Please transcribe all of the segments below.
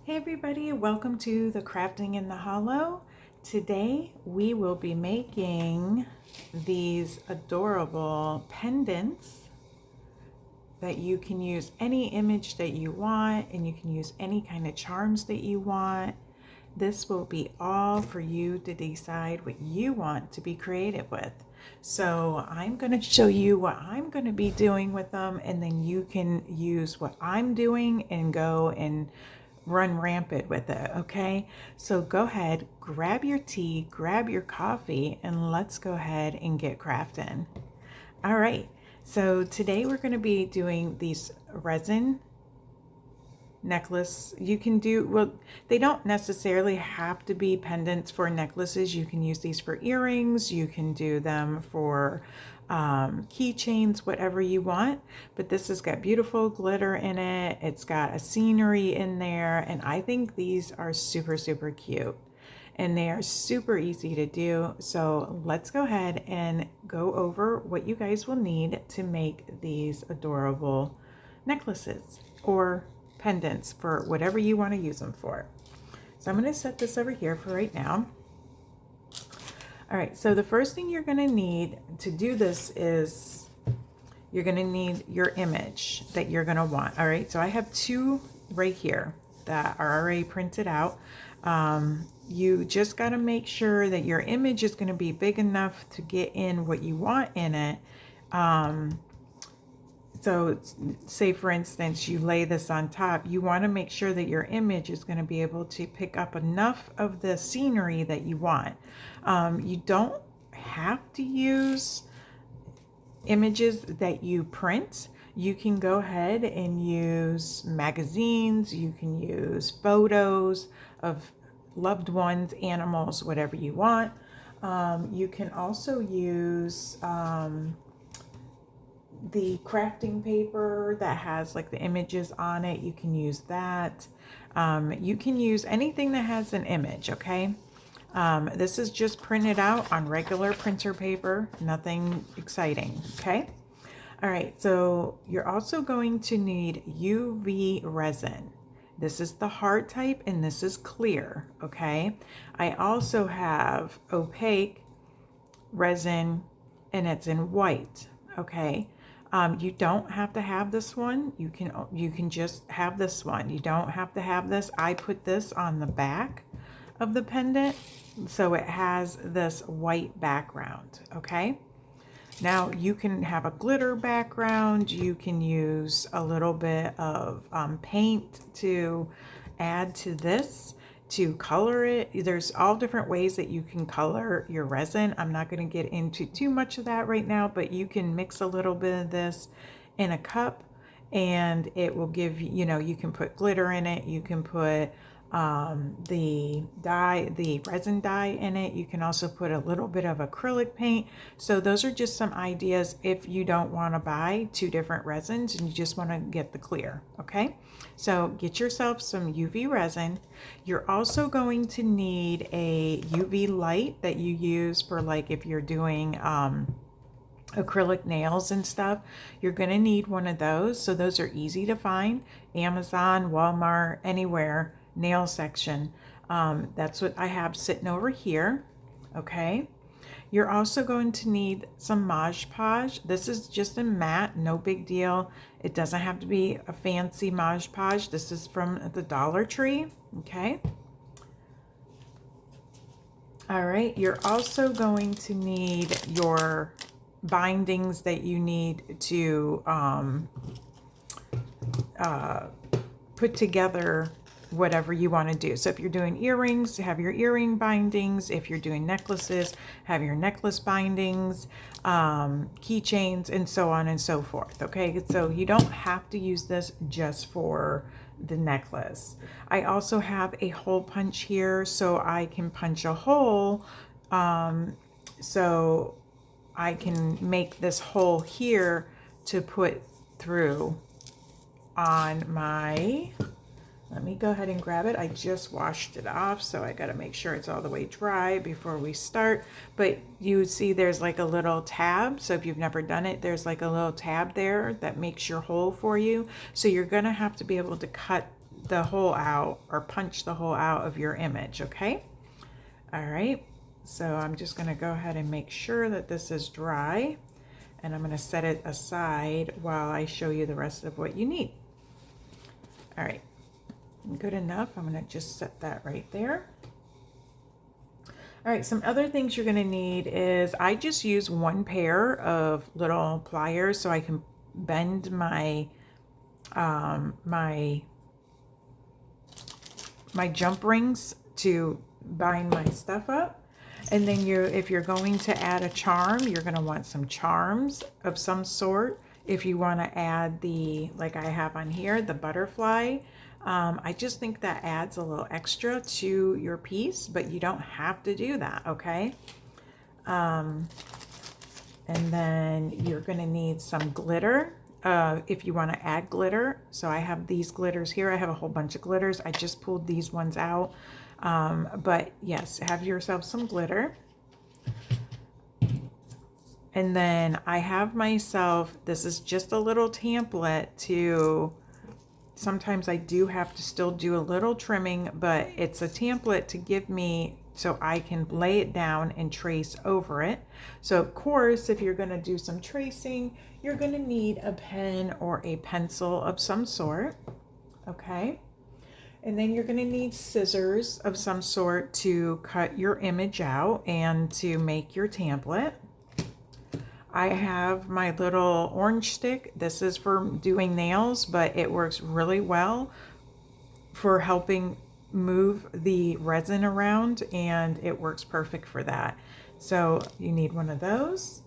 Hey everybody, welcome to the Crafting in the Hollow. Today we will be making these adorable pendants that you can use any image that you want, and you can use any kind of charms that you want. This will be all for you to decide what you want to be creative with. So I'm going to show you what I'm going to be doing with them, and then you can use what I'm doing and go and run rampant with it, okay? So go ahead, grab your tea, grab your coffee, and let's go ahead and get crafting. All right, so today we're going to be doing these resin necklace. You can do, well, they don't necessarily have to be pendants for necklaces. You can use these for earrings, you can do them for keychains, whatever you want. But this has got beautiful glitter in it, it's got a scenery in there, and I think these are super, super cute. And they are super easy to do. So let's go ahead and go over what you guys will need to make these adorable necklaces or pendants for whatever you want to use them for. So I'm going to set this over here for right now. All right, so the first thing you're going to need to do this is you're going to need your image that you're going to want. All right, so I have two right here that are already printed out. You just got to make sure that your image is going to be big enough to get in what you want in it. So say for instance, you lay this on top, you want to make sure that your image is going to be able to pick up enough of the scenery that you want. You don't have to use images that you print. You can go ahead and use magazines, you can use photos of loved ones, animals, whatever you want. You can also use the crafting paper that has like the images on it. You can use that. You can use anything that has an image, okay? This is just printed out on regular printer paper, nothing exciting, okay? All right, so you're also going to need UV resin. This is the hard type and this is clear, okay? I also have opaque resin and it's in white, okay? You don't have to have this one. You can just have this one. You don't have to have this. I put this on the back of the pendant so it has this white background, okay? Now you can have a glitter background. You can use a little bit of paint to add to this, to color it. There's all different ways that you can color your resin. I'm not going to get into too much of that right now, but you can mix a little bit of this in a cup and it will give you, you can put glitter in it. You can put the resin dye in it. You can also put a little bit of acrylic paint. So those are just some ideas if you don't want to buy two different resins and you just want to get the clear, okay? So get yourself some UV resin. You're also going to need a UV light that you use for like if you're doing acrylic nails and stuff. You're going to need one of those. So those are easy to find. Amazon, Walmart, anywhere. Nail section. That's what I have sitting over here. Okay. You're also going to need some Mod Podge. This is just a matte, no big deal. It doesn't have to be a fancy Mod Podge. This is from the Dollar Tree. Okay. All right. You're also going to need your bindings that you need to put together whatever you want to do. So if you're doing earrings, have your earring bindings. If you're doing necklaces, have your necklace bindings, keychains, and so on and so forth. Okay, so you don't have to use this just for the necklace. I also have a hole punch here so I can punch a hole. So I can make this hole here to put through on my, let me go ahead and grab it. I just washed it off, so I got to make sure it's all the way dry before we start. But you see there's like a little tab. So if you've never done it, there's like a little tab there that makes your hole for you. So you're going to have to be able to cut the hole out or punch the hole out of your image, okay? All right, so I'm just gonna go ahead and make sure that this is dry, and I'm gonna set it aside while I show you the rest of what you need. All right, good enough. I'm gonna just set that right there. All right, some other things you're gonna need is I just use one pair of little pliers so I can bend my my jump rings to bind my stuff up. And then if you're going to add a charm, you're gonna want some charms of some sort. If you wanna add like I have on here, the butterfly, I just think that adds a little extra to your piece, but you don't have to do that, okay? And then you're gonna need some glitter. If you want to add glitter. So I have these glitters here. I have a whole bunch of glitters. I just pulled these ones out. But yes, have yourself some glitter. And then I have myself, this is just a little template to, sometimes I do have to still do a little trimming, but it's a template to give me so I can lay it down and trace over it. So of course, if you're gonna do some tracing, you're gonna need a pen or a pencil of some sort, okay? And then you're gonna need scissors of some sort to cut your image out and to make your template. I have my little orange stick. This is for doing nails, but it works really well for helping move the resin around, and it works perfect for that. So you need one of those.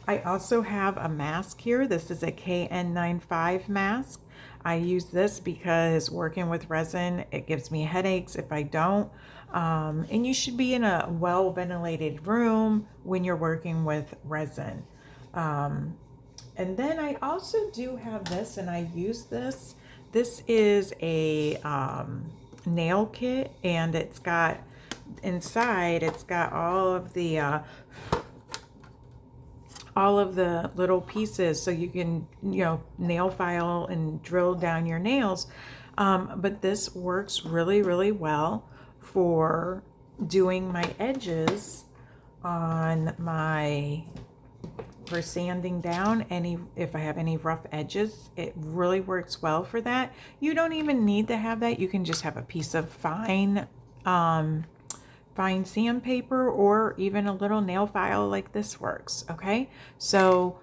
I also have a mask here. This is a KN95 mask. I use this because working with resin, it gives me headaches if I don't. And you should be in a well-ventilated room when you're working with resin. And then I also do have this, and I use this. This is a nail kit, and it's got inside, it's got all of the little pieces so you can, you know, nail file and drill down your nails. But this works really, really well for doing my edges on for sanding down if I have any rough edges. It really works well for that. You don't even need to have that. You can just have a piece of fine sandpaper, or even a little nail file like this works, okay? So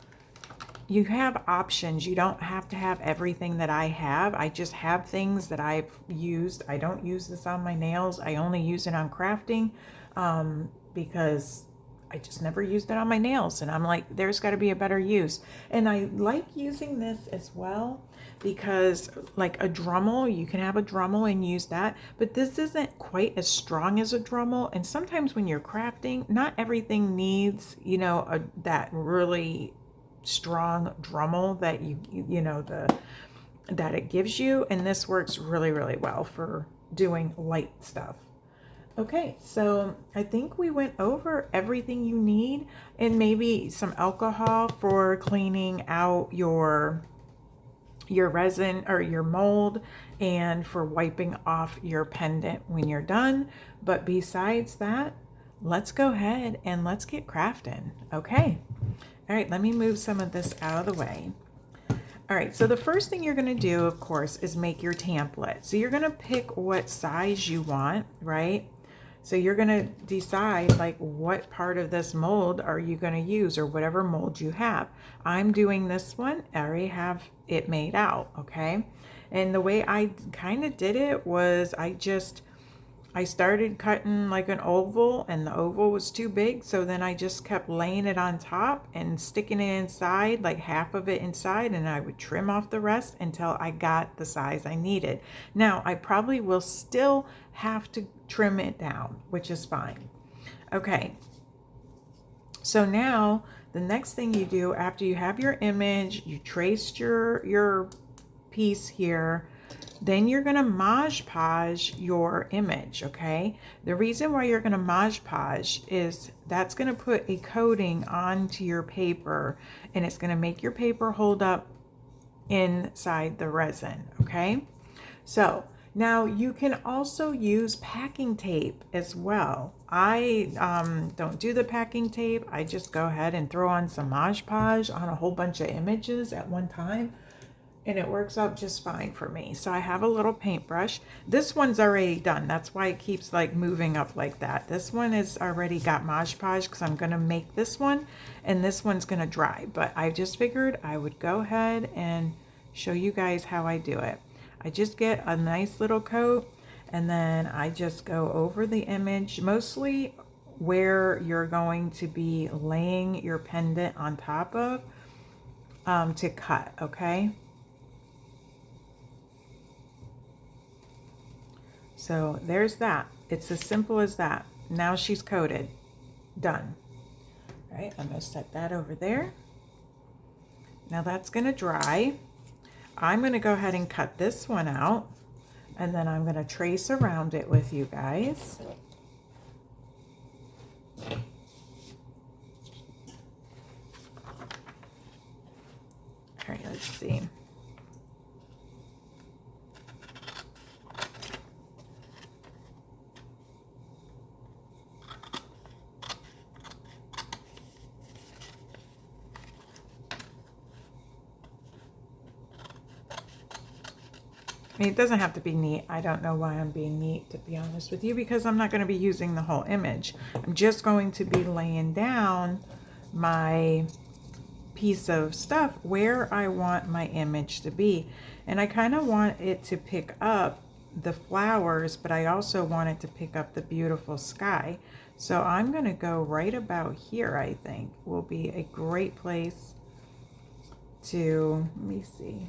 you have options. You don't have to have everything that I have. I just have things that I've used. I don't use this on my nails. I only use it on crafting because I just never used it on my nails, and I'm like, there's got to be a better use. And I like using this as well because, like a Dremel, you can have a Dremel and use that, but this isn't quite as strong as a Dremel. And sometimes when you're crafting, not everything needs, you know, that really strong Dremel that that it gives you. And this works really, really well for doing light stuff. Okay, so I think we went over everything you need, and maybe some alcohol for cleaning out your resin or your mold, and for wiping off your pendant when you're done. But besides that, let's go ahead and let's get crafting. Okay. All right, let me move some of this out of the way. All right, so the first thing you're gonna do, of course, is make your template. So you're gonna pick what size you want, right? So you're gonna decide like what part of this mold are you gonna use, or whatever mold you have. I'm doing this one. I already have it made out, okay? And the way I kind of did it was I started cutting like an oval, and the oval was too big. So then I just kept laying it on top and sticking it inside, like half of it inside, and I would trim off the rest until I got the size I needed. Now, I probably will still have to trim it down, which is fine. Okay. So now the next thing you do after you have your image, you traced your piece here, then you're going to Mod Podge your image, okay? The reason why you're going to Mod Podge is that's going to put a coating onto your paper, and it's going to make your paper hold up inside the resin, okay? So Now you can also use packing tape as well. I don't do the packing tape. I just go ahead and throw on some Mod Podge on a whole bunch of images at one time, and it works out just fine for me. So I have a little paintbrush. This one's already done. That's why it keeps like moving up like that. This one is already got Mod Podge because I'm gonna make this one, and this one's gonna dry. But I just figured I would go ahead and show you guys how I do it. I just get a nice little coat, and then I just go over the image, mostly where you're going to be laying your pendant on top of to cut, okay? So there's that. It's as simple as that. Now she's coated. Done. All right, I'm gonna set that over there. Now that's gonna dry. I'm gonna go ahead and cut this one out, and then I'm gonna trace around it with you guys. All right, let's see. I mean, it doesn't have to be neat. I don't know why I'm being neat, to be honest with you, because I'm not going to be using the whole image. I'm just going to be laying down my piece of stuff where I want my image to be. And I kind of want it to pick up the flowers, but I also want it to pick up the beautiful sky. So I'm going to go right about here, I think, will be a great place to, let me see.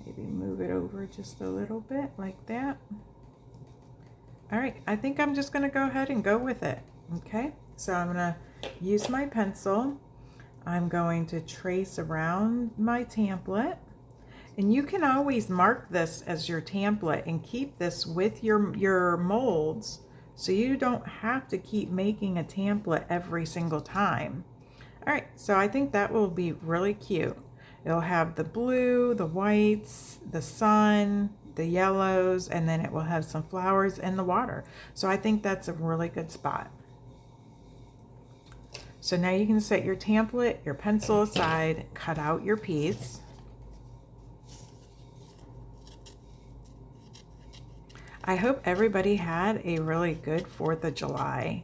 Maybe move it over just a little bit like that. All right, I think I'm just gonna go ahead and go with it. Okay, so I'm gonna use my pencil. I'm going to trace around my template. And you can always mark this as your template and keep this with your molds, so you don't have to keep making a template every single time. All right, so I think that will be really cute. It'll have the blue, the whites, the sun, the yellows, and then it will have some flowers in the water. So I think that's a really good spot. So now you can set your template, your pencil aside, cut out your piece. I hope everybody had a really good 4th of July.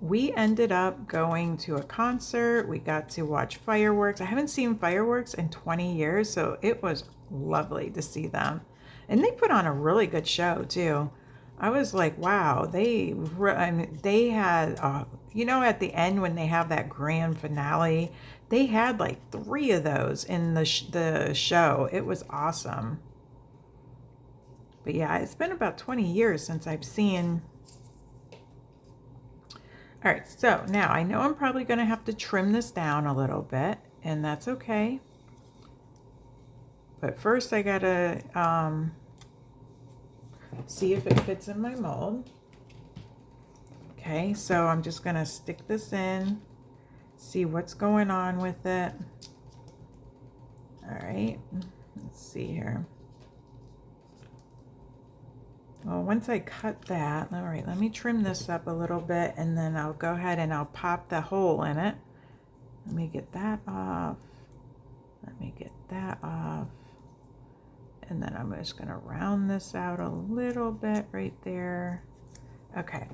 We ended up going to a concert. We got to watch fireworks. I haven't seen fireworks in 20 years, so it was lovely to see them. And they put on a really good show too. I was like, wow, they had, you know, at the end when they have that grand finale, they had like 3 of those in the show. It was awesome. But yeah, it's been about 20 years since I've seen. All right, so now I know I'm probably going to have to trim this down a little bit, and that's okay. But first I got to see if it fits in my mold. Okay, so I'm just going to stick this in, see what's going on with it. All right, let's see here. Well, once I cut that, all right, let me trim this up a little bit, and then I'll go ahead and I'll pop the hole in it. Let me get that off. Let me get that off. And then I'm just gonna round this out a little bit right there. Okay,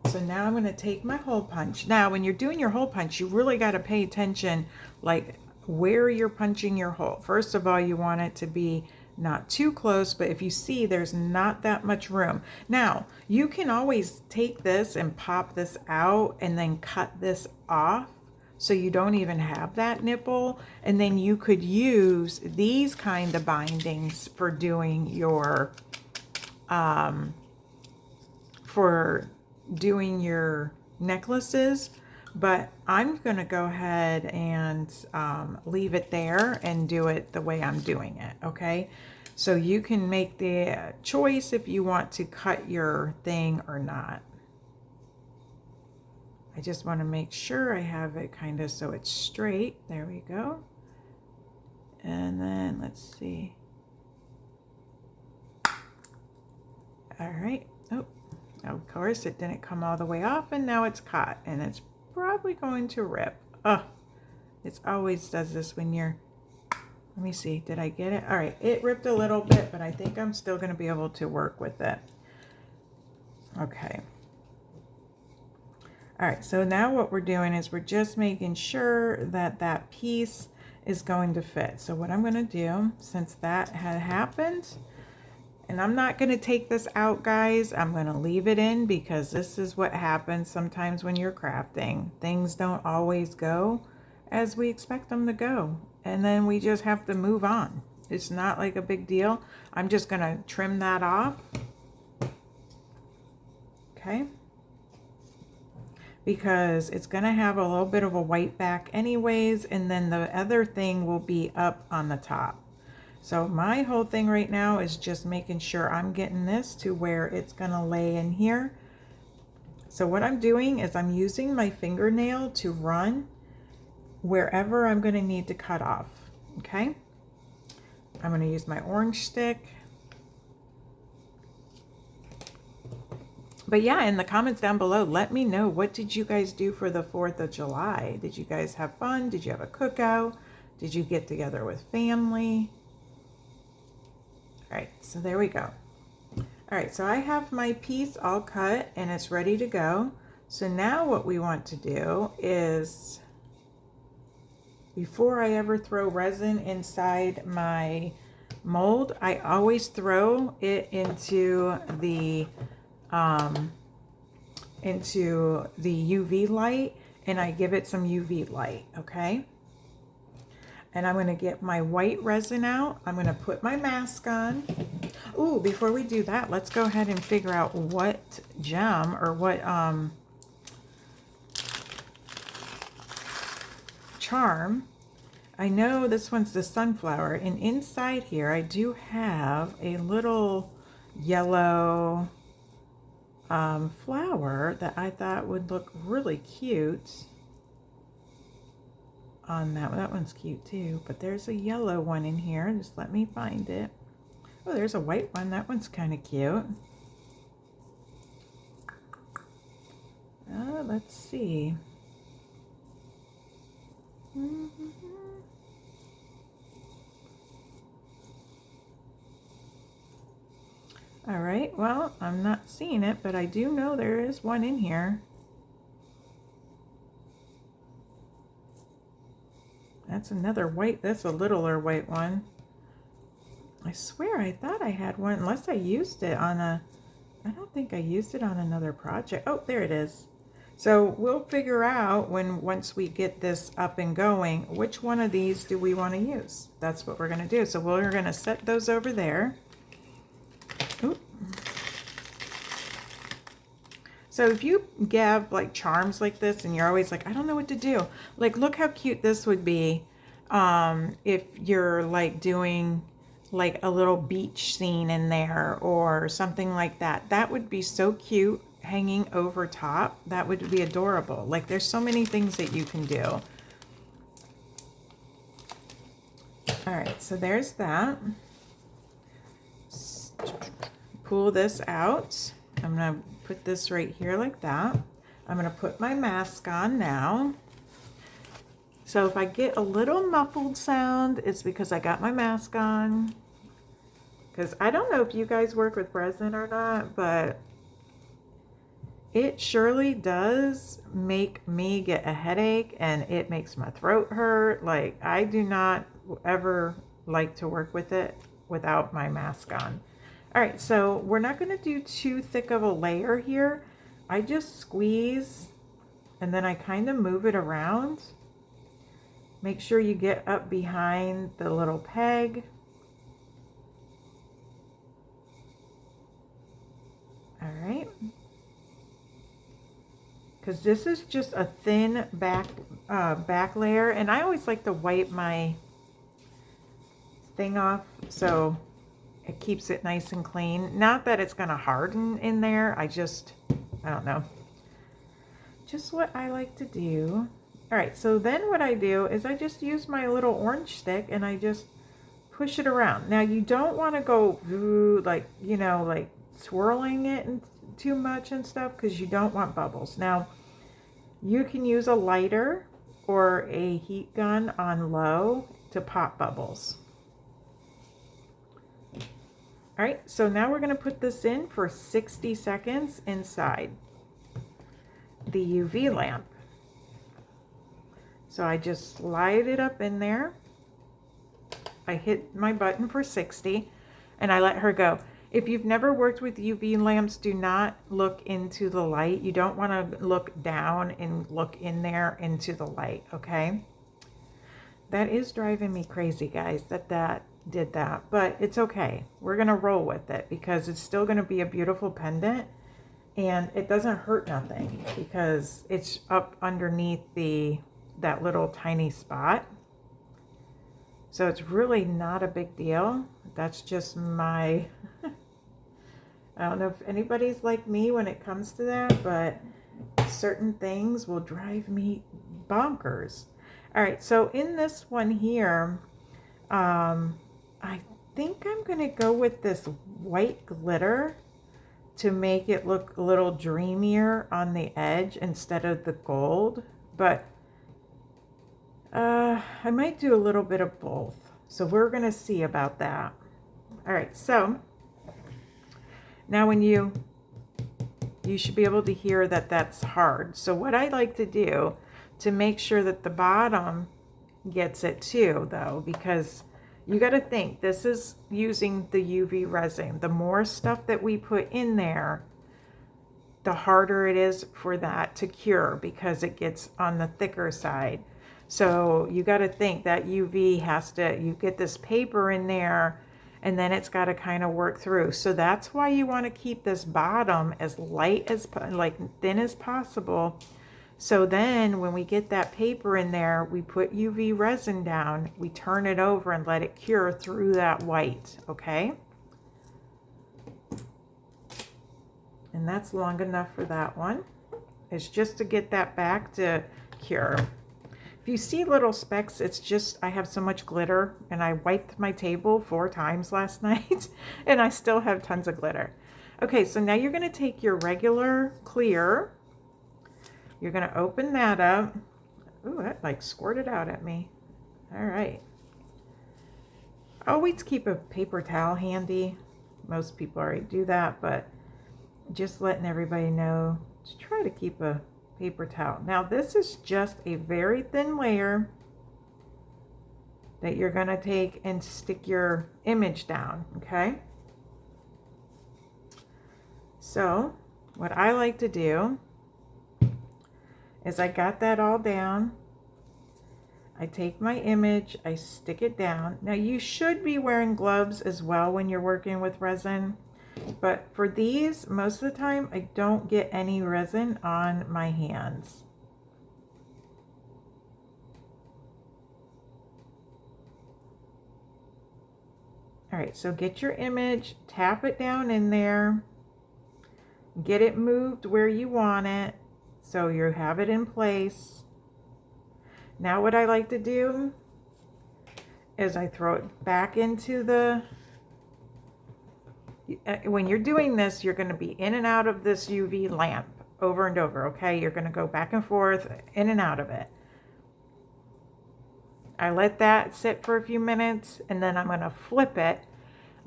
so now I'm gonna take my hole punch. Now, when you're doing your hole punch, you really gotta pay attention, like where you're punching your hole. First of all, you want it to be not too close, but if you see there's not that much room. Now, you can always take this and pop this out and then cut this off so you don't even have that nipple. And then you could use these kind of bindings for doing your, necklaces. But I'm gonna go ahead and leave it there and do it the way I'm doing it, okay? So you can make the choice if you want to cut your thing or not. I just want to make sure I have it kind of so it's straight. There we go. And then let's see. All right. Oh, of course it didn't come all the way off, and now it's caught, and it's probably going to rip. Oh, it always does this when you're, let me see, did I get it? All right, it ripped a little bit, but I think I'm still going to be able to work with it. Okay. All right, so now what we're doing is we're just making sure that that piece is going to fit. So what I'm going to do, since that had happened, and I'm not going to take this out, guys, I'm going to leave it in, because this is what happens sometimes when you're crafting. Things don't always go as we expect them to go, and then we just have to move on. It's not like a big deal. I'm just going to trim that off. Okay. Because it's going to have a little bit of a white back anyways, and then the other thing will be up on the top. So my whole thing right now is just making sure I'm getting this to where it's going to lay in here. So what I'm doing is I'm using my fingernail to run wherever I'm going to need to cut off. Okay, I'm going to use my orange stick. But yeah, in the comments down below, let me know, what did you guys do for the 4th of July? Did you guys have fun? Did you have a cookout? Did you get together with family? All right, so there we go. All right, so I have my piece all cut and it's ready to go. So now what we want to do is, before I ever throw resin inside my mold, I always throw it into the UV light, and I give it some UV light. Okay, and I'm going to get my white resin out. I'm going to put my mask on. Ooh, before we do that, let's go ahead and figure out what gem or what charm. I know this one's the sunflower, and inside here I do have a little yellow flower that I thought would look really cute on that. That one's cute too, but there's a yellow one in here. Just let me find it. Oh, there's a white one. That one's kind of cute. Let's see. All right, well, I'm not seeing it, but I do know there is one in here. That's another white, that's a littler white one. I swear I thought I had one, unless I used it on a, I don't think I used it on another project. Oh, there it is. So we'll figure out once we get this up and going, which one of these do we want to use. That's what we're going to do. So we're going to set those over there. Oop. So if you have like charms like this and you're always like, I don't know what to do. Like, look how cute this would be if you're like doing like a little beach scene in there or something like that. That would be so cute hanging over top. That would be adorable. Like, there's so many things that you can do. All right, so there's that. Pull this out. I'm gonna put this right here like that. I'm gonna put my mask on now. So if I get a little muffled sound, it's because I got my mask on. Because I don't know if you guys work with resin or not, but it surely does make me get a headache, and it makes my throat hurt. Like, I do not ever like to work with it without my mask on. All right, so we're not going to do too thick of a layer here. I just squeeze and then I kind of move it around. Make sure you get up behind the little peg. All right. Because this is just a thin back layer, and I always like to wipe my thing off so it keeps it nice and clean. Not that it's going to harden in there. I don't know. Just what I like to do. All right, so then what I do is I just use my little orange stick and I just push it around. Now, you don't want to go like, you know, like swirling it too much and stuff, because you don't want bubbles. Now, you can use a lighter or a heat gun on low to pop bubbles. All right, so now we're going to put this in for 60 seconds inside the UV lamp. So I just slide it up in there. I hit my button for 60 and I let her go. If you've never worked with UV lamps, do not look into the light. You don't want to look down and look in there into the light, okay? That is driving me crazy, guys, that did that, but it's okay. We're going to roll with it because it's still going to be a beautiful pendant, and it doesn't hurt nothing because it's up underneath that little tiny spot. So it's really not a big deal. That's just my, I don't know if anybody's like me when it comes to that, but certain things will drive me bonkers. All right, so in this one here, I think I'm going to go with this white glitter to make it look a little dreamier on the edge instead of the gold, but I might do a little bit of both. So we're going to see about that. All right, so now when you should be able to hear that that's hard. So what I like to do to make sure that the bottom gets it too, though, because you got to think this is using the UV resin. The more stuff that we put in there, the harder it is for that to cure because it gets on the thicker side. So you got to think that UV has to, you get this paper in there and then it's got to kind of work through. So that's why you want to keep this bottom as light as, like thin as possible. So then when we get that paper in there, we put UV resin down, we turn it over and let it cure through that white, okay? And that's long enough for that one. It's just to get that back to cure. If you see little specks, it's just I have so much glitter and I wiped my table 4 times last night and I still have tons of glitter. Okay, so now you're gonna take your regular clear. You're going to open that up. Ooh, that like squirted out at me. All right. Always keep a paper towel handy. Most people already do that, but just letting everybody know to try to keep a paper towel. Now, this is just a very thin layer that you're going to take and stick your image down, okay? So, what I like to do is I got that all down. I take my image, I stick it down. Now you should be wearing gloves as well when you're working with resin, but for these, most of the time, I don't get any resin on my hands. All right, so get your image, tap it down in there, get it moved where you want it. So you have it in place. Now what I like to do is I throw it back into the, when you're doing this, you're going to be in and out of this UV lamp over and over, okay? You're going to go back and forth, in and out of it. I let that sit for a few minutes and then I'm going to flip it,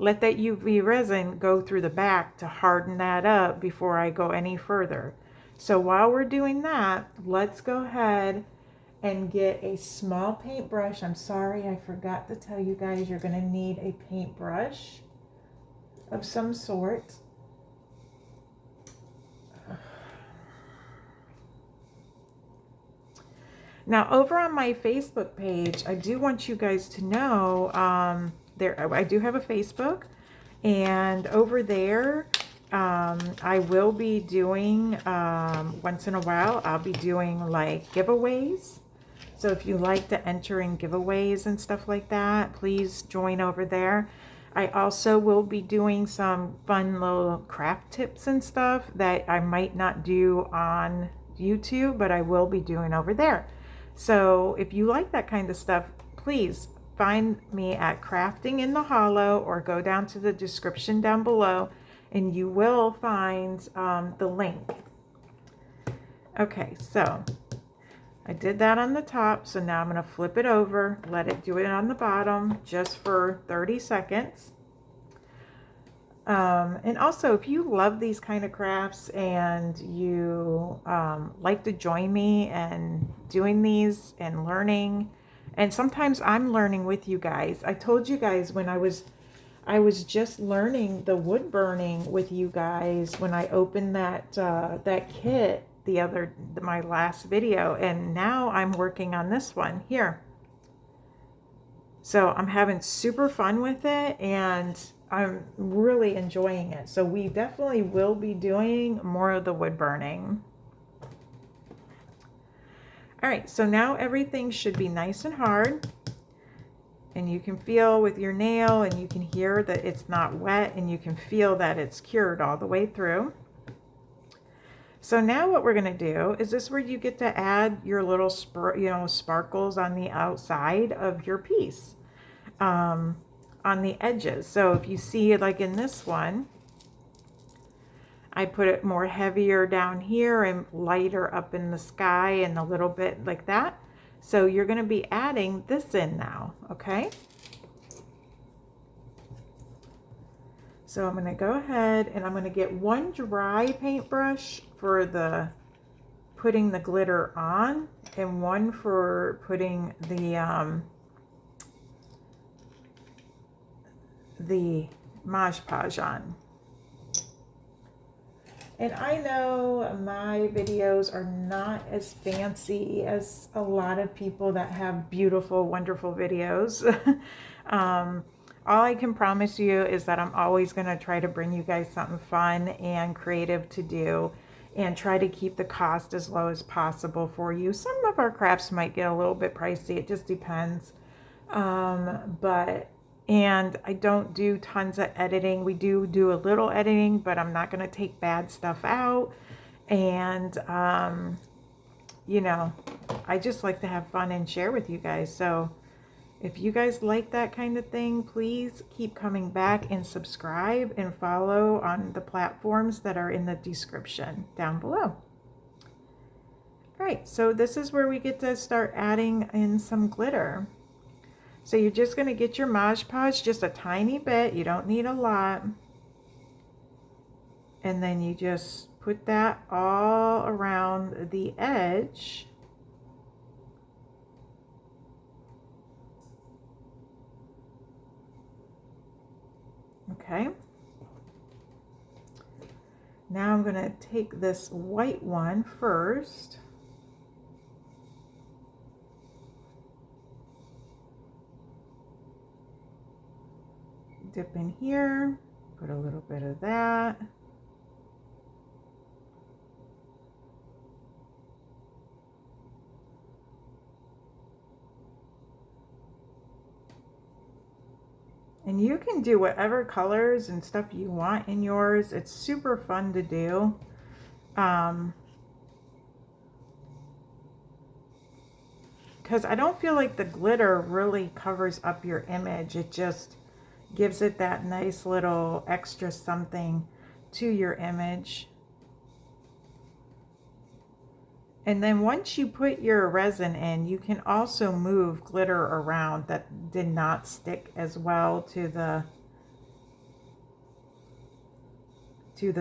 let that UV resin go through the back to harden that up before I go any further. So while we're doing that, let's go ahead and get a small paintbrush. I'm sorry, I forgot to tell you guys, you're going to need a paintbrush of some sort. Now, over on my Facebook page, I do want you guys to know, I do have a Facebook, and over there, I will be doing, once in a while, I'll be doing like giveaways. So if you like to enter in giveaways and stuff like that, please join over there. I also will be doing some fun little craft tips and stuff that I might not do on YouTube, but I will be doing over there. So if you like that kind of stuff, please find me at Crafting in the Hollow or go down to the description down below and you will find the link. Okay, so I did that on the top, so now I'm going to flip it over, let it do it on the bottom just for 30 seconds. And also, if you love these kind of crafts and you like to join me and doing these and learning, and sometimes I'm learning with you guys. I told you guys when I was just learning the wood burning with you guys when I opened that that kit my last video, and now I'm working on this one here. So I'm having super fun with it and I'm really enjoying it. So we definitely will be doing more of the wood burning. All right, so now everything should be nice and hard. And you can feel with your nail, and you can hear that it's not wet, and you can feel that it's cured all the way through. So now what we're going to do is this where you get to add your little sparkles on the outside of your piece, on the edges. So if you see, like in this one, I put it more heavier down here and lighter up in the sky and a little bit like that. So you're going to be adding this in now, okay? So I'm going to go ahead and I'm going to get one dry paintbrush for putting the glitter on, and one for putting the Mod Podge on. And I know my videos are not as fancy as a lot of people that have beautiful, wonderful videos. All I can promise you is that I'm always going to try to bring you guys something fun and creative to do, and try to keep the cost as low as possible for you. Some of our crafts might get a little bit pricey. It just depends. And I don't do tons of editing. We do a little editing, but I'm not going to take bad stuff out. And, you know, I just like to have fun and share with you guys. So if you guys like that kind of thing, please keep coming back and subscribe and follow on the platforms that are in the description down below. All right, so this is where we get to start adding in some glitter. So you're just going to get your Mod Podge just a tiny bit. You don't need a lot. And then you just put that all around the edge. Okay. Now I'm going to take this white one first. Dip in here, put a little bit of that. And you can do whatever colors and stuff you want in yours. It's super fun to do. Because I don't feel like the glitter really covers up your image. It just gives it that nice little extra something to your image. And then once you put your resin in, you can also move glitter around that did not stick as well to the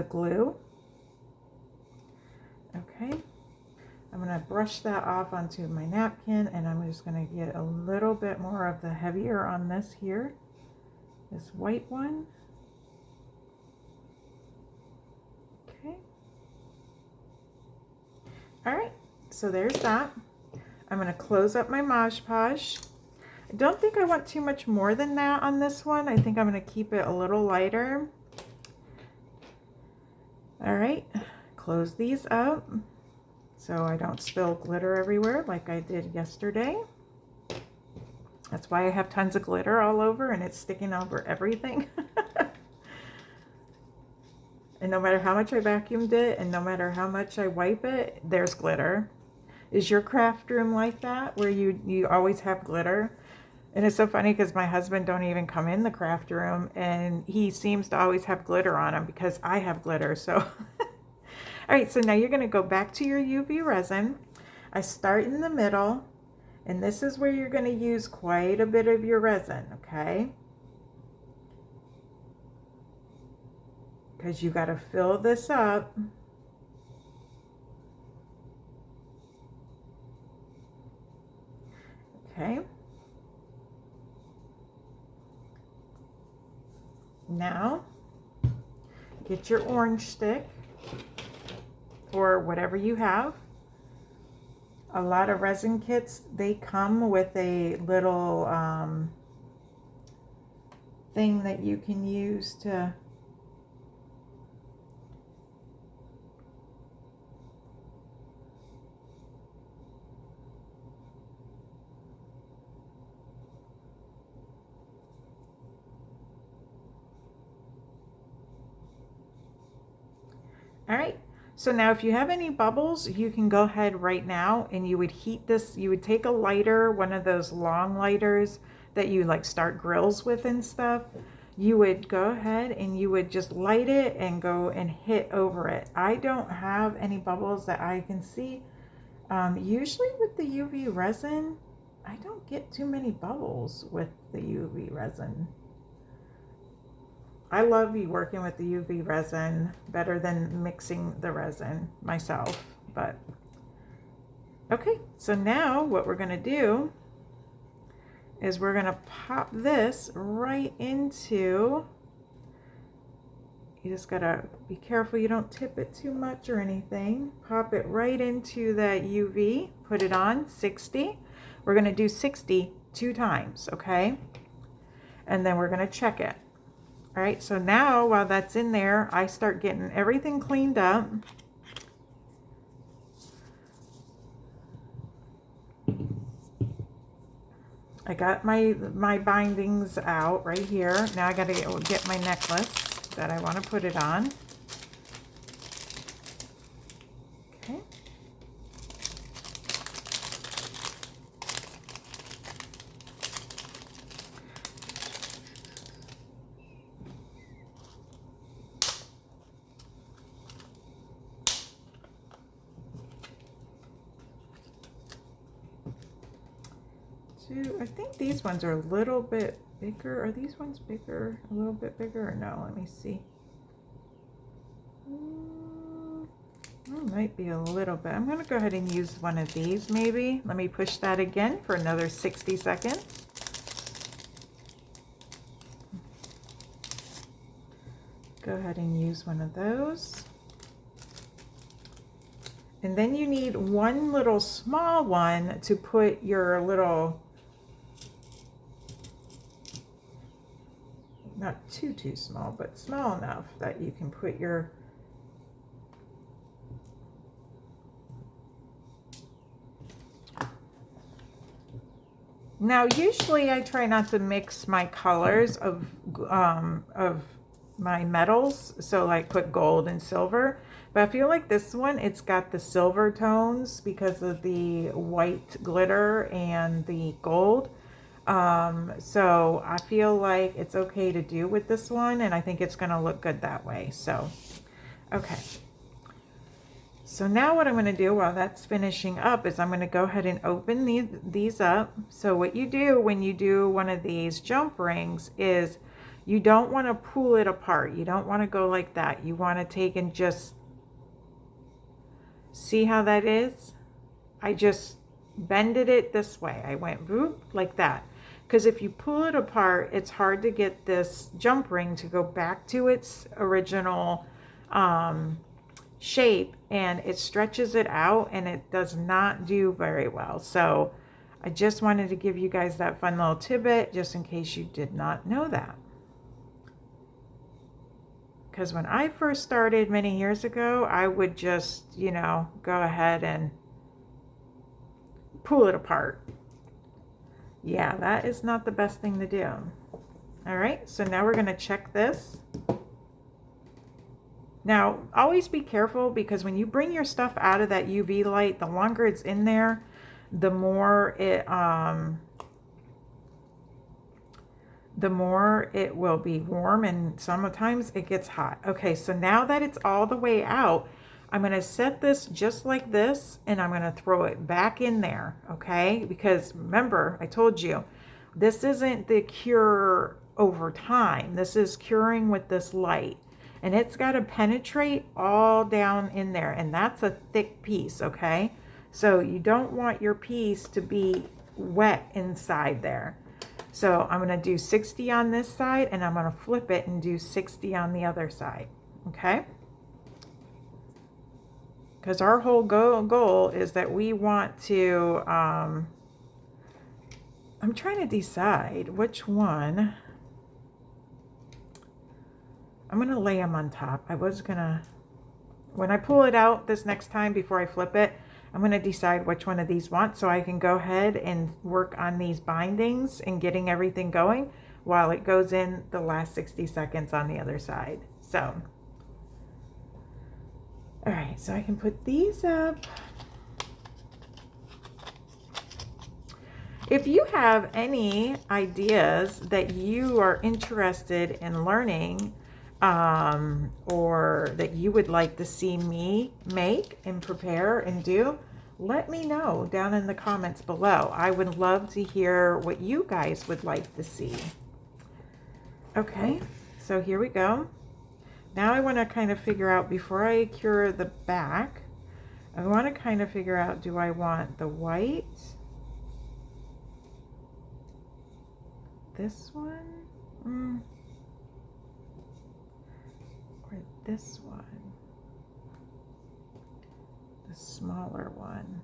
glue. Okay, I'm going to brush that off onto my napkin, and I'm just going to get a little bit more of the heavier on this here. This white one. Okay. All right, so there's that. I'm going to close up my Mod Podge. I don't think I want too much more than that on this one. I think I'm going to keep it a little lighter. All right, close these up so I don't spill glitter everywhere like I did yesterday. That's why I have tons of glitter all over and it's sticking over everything. And no matter how much I vacuumed it and no matter how much I wipe it, there's glitter. Is your craft room like that, where you always have glitter? And it's so funny because my husband don't even come in the craft room, and he seems to always have glitter on him because I have glitter. So, all right, so now you're going to go back to your UV resin. I start in the middle, and this is where you're going to use quite a bit of your resin, okay? Because you got to fill this up. Okay. Now, get your orange stick or whatever you have. A lot of resin kits, they come with a little thing that you can use to All right, so now if you have any bubbles, you can go ahead right now and you would heat this. You would take a lighter, one of those long lighters that you like start grills with and stuff. You would go ahead and you would just light it and go and hit over it. I don't have any bubbles that I can see. Usually with the UV resin, I don't get too many bubbles with the UV resin. I love working with the UV resin better than mixing the resin myself, but okay. So now what we're gonna do is we're gonna pop this right into, you just gotta be careful you don't tip it too much or anything. Pop it right into that UV, put it on 60. We're gonna do 60 2 times, okay? And then we're gonna check it. All right, so now while that's in there, I start getting everything cleaned up. I got my bindings out right here. Now I gotta get my necklace that I wanna put it on. Okay. I think these ones are a little bit bigger. Are these ones bigger? A little bit bigger or no? Let me see. Might be a little bit. I'm going to go ahead and use one of these maybe. Let me push that again for another 60 seconds. Go ahead and use one of those. And then you need one little small one to put your little, not too small, but small enough that you can put your, now usually I try not to mix my colors of my metals, so like put gold and silver, but I feel like this one, it's got the silver tones because of the white glitter and the gold. So I feel like it's okay to do with this one, and I think it's going to look good that way. So, okay. So now what I'm going to do while that's finishing up is I'm going to go ahead and open these up. So what you do when you do one of these jump rings is you don't want to pull it apart. You don't want to go like that. You want to take and just see how that is. I just bended it this way. I went whoop like that. Because if you pull it apart, it's hard to get this jump ring to go back to its original shape, and it stretches it out and it does not do very well. So I just wanted to give you guys that fun little tidbit just in case you did not know that. Because when I first started many years ago, I would just, you know, go ahead and pull it apart. Yeah, that is not the best thing to do. All right, so now we're going to check this. Now, always be careful because when you bring your stuff out of that UV light, the longer it's in there, the more it the more it will be warm, and sometimes it gets hot. Okay, so now that it's all the way out, I'm going to set this just like this, and I'm going to throw it back in there, okay? Because remember, I told you, this isn't the cure over time. This is curing with this light. And it's got to penetrate all down in there, and that's a thick piece, okay? So you don't want your piece to be wet inside there. So I'm going to do 60 on this side, and I'm going to flip it and do 60 on the other side, okay? Because our whole goal is that we want to, I'm trying to decide which one. I'm going to lay them on top. I was going to, when I pull it out this next time before I flip it, I'm going to decide which one of these want, so I can go ahead and work on these bindings and getting everything going while it goes in the last 60 seconds on the other side. So, all right, so I can put these up. If you have any ideas that you are interested in learning, or that you would like to see me make and prepare and do, let me know down in the comments below. I would love to hear what you guys would like to see. Okay, so here we go. Now I want to kind of figure out, before I cure the back, I want to kind of figure out, do I want the white, this one, or this one, the smaller one.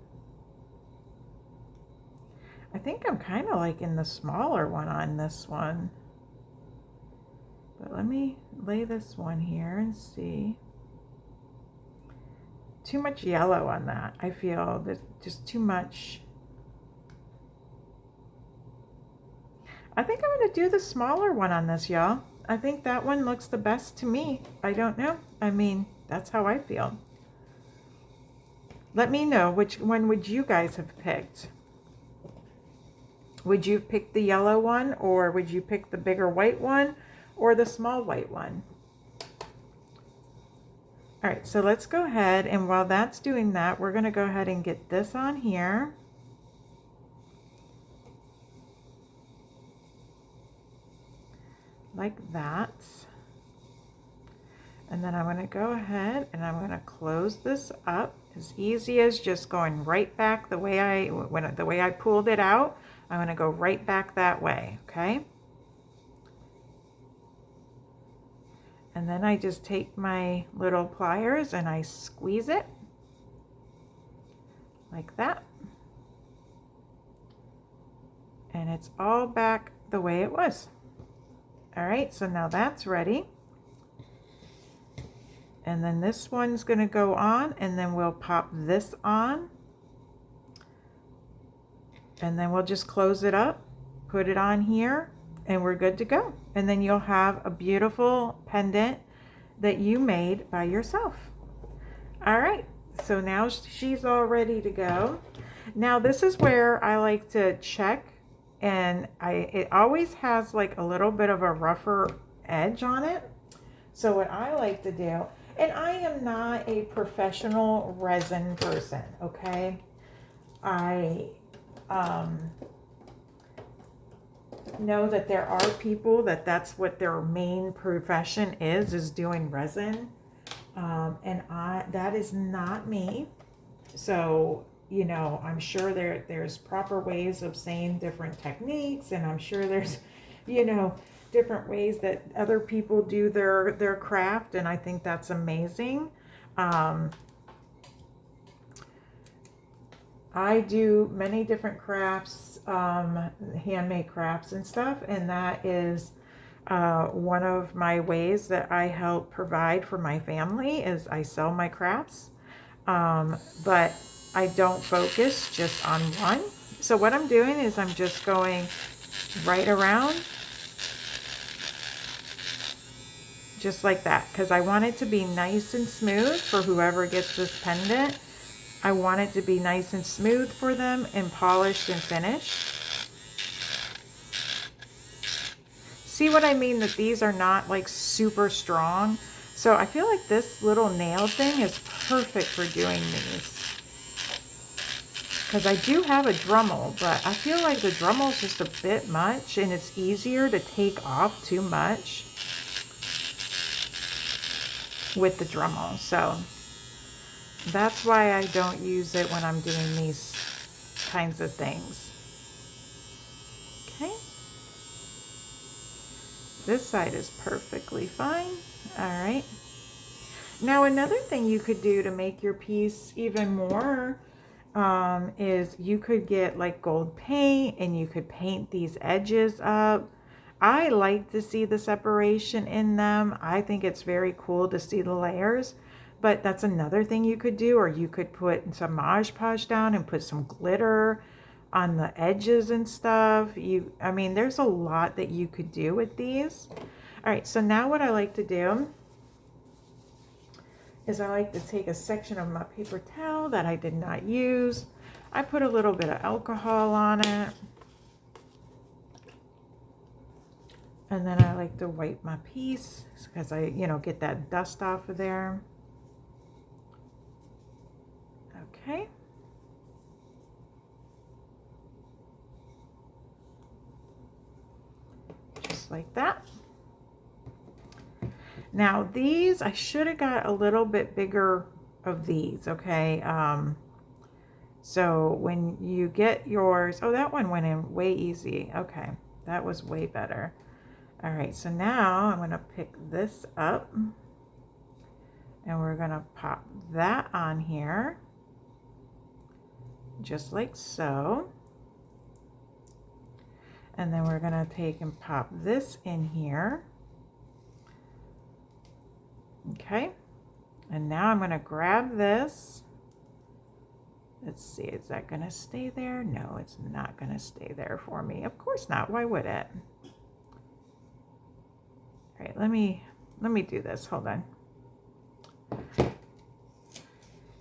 I think I'm kind of liking the smaller one on this one, but let me lay this one here and see. Too much yellow on that. I feel there's just too much. I think I'm going to do the smaller one on this, y'all. I think that one looks the best to me. I don't know. I mean, that's how I feel. Let me know, which one would you guys have picked? Would you pick the yellow one, or would you pick the bigger white one, or the small white one? All right, so let's go ahead, and while that's doing that, we're going to go ahead and get this on here. Like that. And then I'm going to go ahead and I'm going to close this up, as easy as just going right back the way I pulled it out. I'm going to go right back that way, okay? And then I just take my little pliers and I squeeze it like that. And it's all back the way it was. All right, so now that's ready. And then this one's going to go on, and then we'll pop this on. And then we'll just close it up, put it on here, and we're good to go. And then you'll have a beautiful pendant that you made by yourself. All right, so now she's all ready to go. Now this is where I like to check, and it always has like a little bit of a rougher edge on it. So what I like to do, and I am not a professional resin person, okay? I know that there are people that's what their main profession is doing resin, and that is not me. So, you know, I'm sure there's proper ways of saying different techniques, and I'm sure there's, you know, different ways that other people do their craft, and I think that's amazing. I do many different crafts, handmade crafts and stuff, and that is one of my ways that I help provide for my family is I sell my crafts, but I don't focus just on one. So what I'm doing is I'm just going right around, just like that, because I want it to be nice and smooth for whoever gets this pendant. I want it to be nice and smooth for them and polished and finished. See what I mean? That these are not like super strong. So I feel like this little nail thing is perfect for doing these. Because I do have a Dremel, but I feel like the Dremel is just a bit much, and it's easier to take off too much with the Dremel. So that's why I don't use it when I'm doing these kinds of things. Okay. This side is perfectly fine. All right. Now another thing you could do to make your piece even more is you could get like gold paint and you could paint these edges up. I like to see the separation in them. I think it's very cool to see the layers, but that's another thing you could do. Or you could put some Mod Podge down and put some glitter on the edges and stuff. I mean, there's a lot that you could do with these. All right, so now what I like to do is I like to take a section of my paper towel that I did not use. I put a little bit of alcohol on it. And then I like to wipe my piece because I, get that dust off of there. Okay. Just like that. Now these, I should have got a little bit bigger of these, okay? So when you get yours, oh, that one went in way easy. Okay, that was way better. All right, so now I'm gonna pick this up and we're gonna pop that on here, just like so. And then we're gonna take and pop this in here. Okay, and now I'm going to grab this. Let's see, is that going to stay there? No, it's not going to stay there for me. Of course not. Why would it? All right, let me do this. Hold on.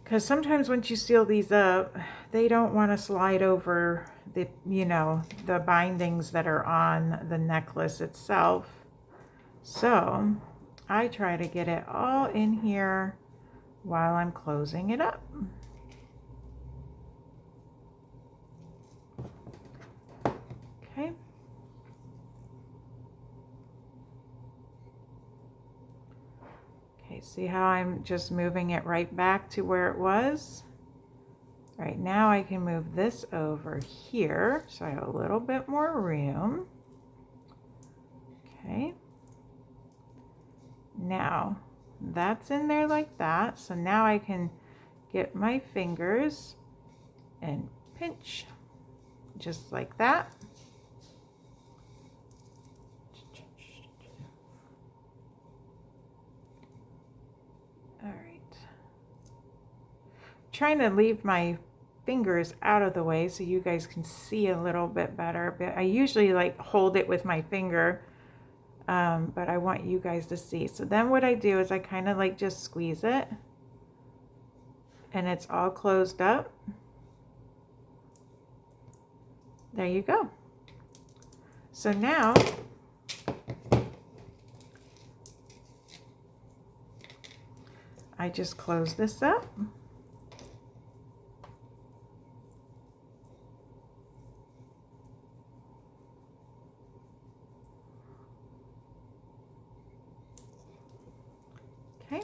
Because sometimes once you seal these up, they don't want to slide over the, the bindings that are on the necklace itself. So I try to get it all in here while I'm closing it up. Okay. Okay, see how I'm just moving it right back to where it was? All right, now I can move this over here so I have a little bit more room. Okay. Now that's in there like that. So now I can get my fingers and pinch just like that. All right. Trying to leave my fingers out of the way so you guys can see a little bit better. But I usually like hold it with my finger. But I want you guys to see. So then what I do is I kind of like just squeeze it and it's all closed up. There you go. So now I just close this up. Okay.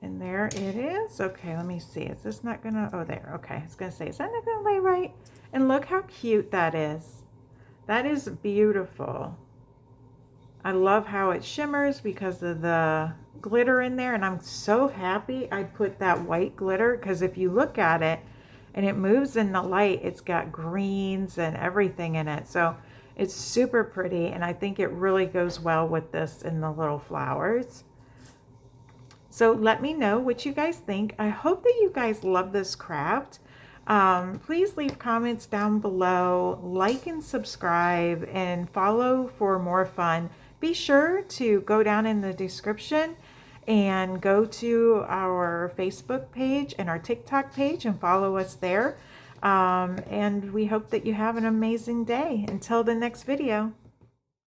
And there it is. Okay, let me see. Is this not gonna, oh there, okay. I was gonna say, is that not gonna lay right? And look how cute that is. That is beautiful. I love how it shimmers because of the glitter in there, and I'm so happy I put that white glitter because if you look at it and it moves in the light, it's got greens and everything in it. So it's super pretty, and I think it really goes well with this and the little flowers. So let me know what you guys think. I hope that you guys love this craft. Please leave comments down below, like and subscribe, and follow for more fun. Be sure to go down in the description and go to our Facebook page and our TikTok page and follow us there. And we hope that you have an amazing day. Until the next video.